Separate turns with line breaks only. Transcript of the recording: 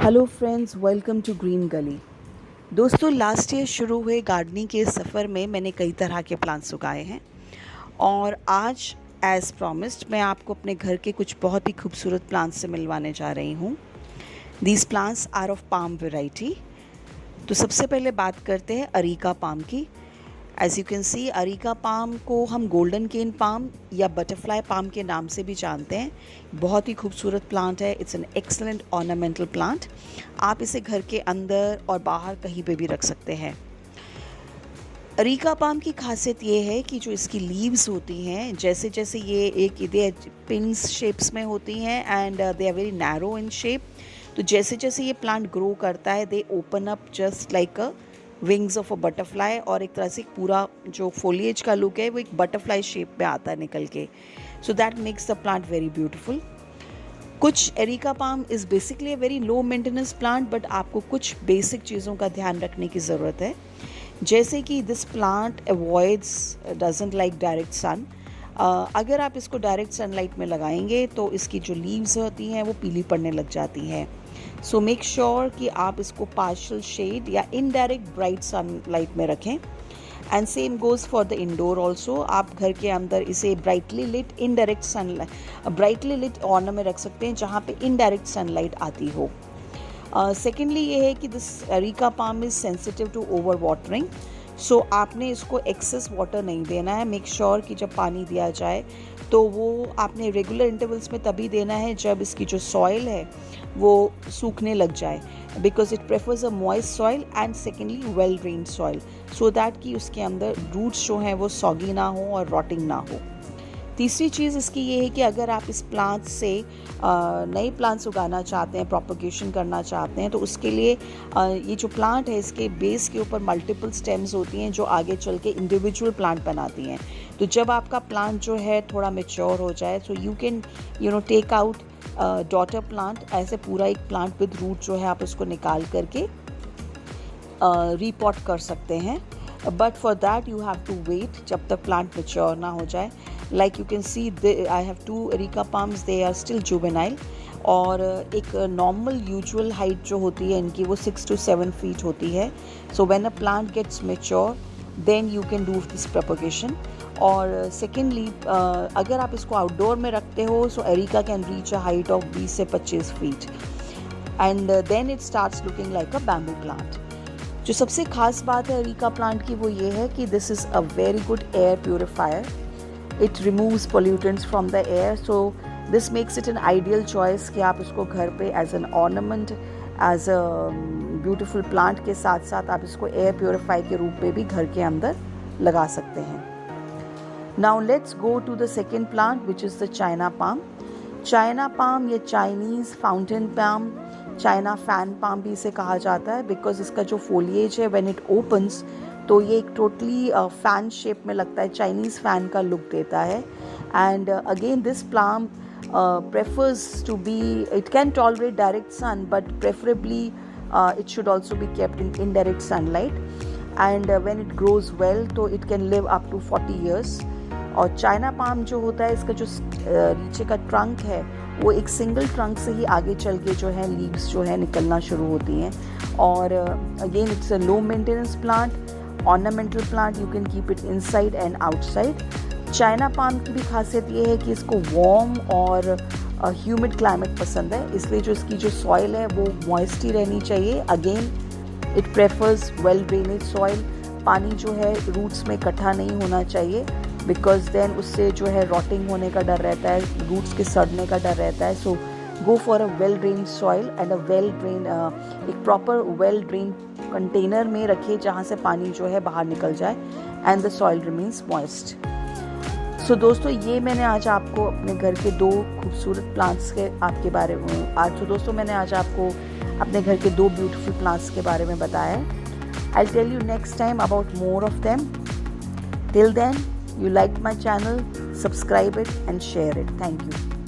Hello friends, welcome to green Gali. दोस्तों, last year शुरू हुए गार्डनिंग के सफ़र में मैंने कई तरह के प्लांट्स उगाए हैं और आज एज़ प्रॉमिस्ड मैं आपको अपने घर के कुछ बहुत ही खूबसूरत प्लांट्स से मिलवाने जा रही हूँ। These plants are of palm variety. तो सबसे पहले बात करते हैं अरीका पाम की। As you can see, areca palm को हम गोल्डन केन पाम या बटरफ्लाई पाम के नाम से भी जानते हैं। बहुत ही खूबसूरत प्लांट है। It's an excellent ornamental plant. आप इसे घर के अंदर और बाहर कहीं पे भी रख सकते हैं। अरीका पाम की खासियत ये है कि जो इसकी लीव्स होती हैं, जैसे जैसे ये एक दे पिन्स शेप्स में होती हैं and they are very narrow in shape. तो जैसे जैसे ये प्लांट ग्रो करता है, they open up just like a wings of a butterfly, और एक तरह से पूरा जो फोलिएज का लुक है वो एक बटरफ्लाई शेप में आता है निकल के। So that makes the plant very beautiful. कुछ areca palm is basically a very low maintenance plant, but आपको कुछ बेसिक चीज़ों का ध्यान रखने की ज़रूरत है। जैसे कि this plant avoids doesn't like direct sun. अगर आप इसको डायरेक्ट सनलाइट में लगाएंगे तो इसकी जो लीव्स होती हैं वो पीली पड़ने लग जाती हैं। सो मेक श्योर कि आप इसको पार्शियल शेड या इनडायरेक्ट ब्राइट सनलाइट में रखें। And same goes for the indoor also. आप घर के अंदर इसे brightly lit indirect sunlight brightly lit corner में रख सकते हैं जहाँ पे इनडायरेक्ट सनलाइट आती हो। सेकेंडली ये है कि this areca palm is sensitive to over watering. सो आपने इसको एक्सेस वाटर नहीं देना है। मेक श्योर कि जब पानी दिया जाए तो वो आपने रेगुलर इंटरवल्स में तभी देना है जब इसकी जो सॉइल है वो सूखने लग जाए, because it prefers a moist soil and secondly well drained soil, so that कि उसके अंदर रूट्स जो हैं वो सॉगी ना हो और रॉटिंग ना हो। तीसरी चीज़ इसकी ये है कि अगर आप इस प्लांट से नए प्लांट्स उगाना चाहते हैं, प्रोपगेशन करना चाहते हैं, तो उसके लिए ये जो प्लांट है इसके बेस के ऊपर मल्टीपल स्टेम्स होती हैं जो आगे चल के इंडिविजुअल प्लांट बनाती हैं। तो जब आपका प्लांट जो है थोड़ा मैच्योर हो जाए, so you can take out daughter plant, ऐसे पूरा एक प्लांट विद रूट जो है आप उसको निकाल करके रीपॉट कर सकते हैं। But for that you have to wait जब तक प्लांट मैच्योर ना हो जाए। Like you can see, I have 2 areca palms, they are still juvenile. और एक नॉर्मल यूजुअल हाइट जो होती है इनकी वो 6 to 7 फीट होती है। So when a plant gets mature then you can do this propagation. और सेकेंडली अगर आप इसको आउटडोर में रखते हो, so areca can reach a height of 20 से 25 feet and then it starts looking like a bamboo plant. जो सबसे खास बात है अरीका प्लांट की वो ये है कि this is a very good air purifier. It removes pollutants from the air, so this makes it an ideal choice कि आप इसको घर पे as an ornament, as a beautiful plant के साथ साथ आप इसको एयर प्योरीफाई के रूप में भी घर के अंदर लगा सकते हैं। Now let's go to the second plant which is the China palm. China palm या Chinese fountain palm, China fan palm भी इसे कहा जाता है, बिकॉज इसका जो फोलिएज है व्हेन इट ओपन्स तो ये एक टोटली फैन शेप में लगता है, चाइनीज़ फैन का लुक देता है। And again this palm prefers to be, it can tolerate direct sun but preferably it should also be kept in indirect sunlight, and when it grows well तो it can live up to 40 years। और China palm जो होता है इसका जो नीचे का trunk है वो एक सिंगल ट्रंक से ही आगे चल के जो है लीव्स जो है निकलना शुरू होती हैं। और again it's a low maintenance plant, ornamental plant, you can keep it inside and outside. China palm की भी खासियत ये है कि इसको वार्म और ह्यूमिड क्लाइमेट पसंद है, इसलिए जो इसकी जो सॉइल है वो मॉइस्ट ही रहनी चाहिए। Again it prefers well drainage soil. पानी जो है रूट्स में इकट्ठा नहीं होना चाहिए, बिकॉज देन उससे जो है रॉटिंग होने का डर रहता है, रूट्स के सड़ने का डर रहता है। So go for a well drain soil and a well drain, एक प्रॉपर वेल ड्रेन कंटेनर में रखिए जहाँ से पानी जो है बाहर निकल जाए and the soil remains moist. So दोस्तों, ये मैंने आज आपको अपने घर के 2 खूबसूरत प्लांट्स के आपके बारे में मैंने आज आपको अपने घर के 2 ब्यूटीफुल प्लांट्स के बारे में बताया है। I tell you next time about more of them. Till then, you liked my channel, subscribe it and share it. Thank you.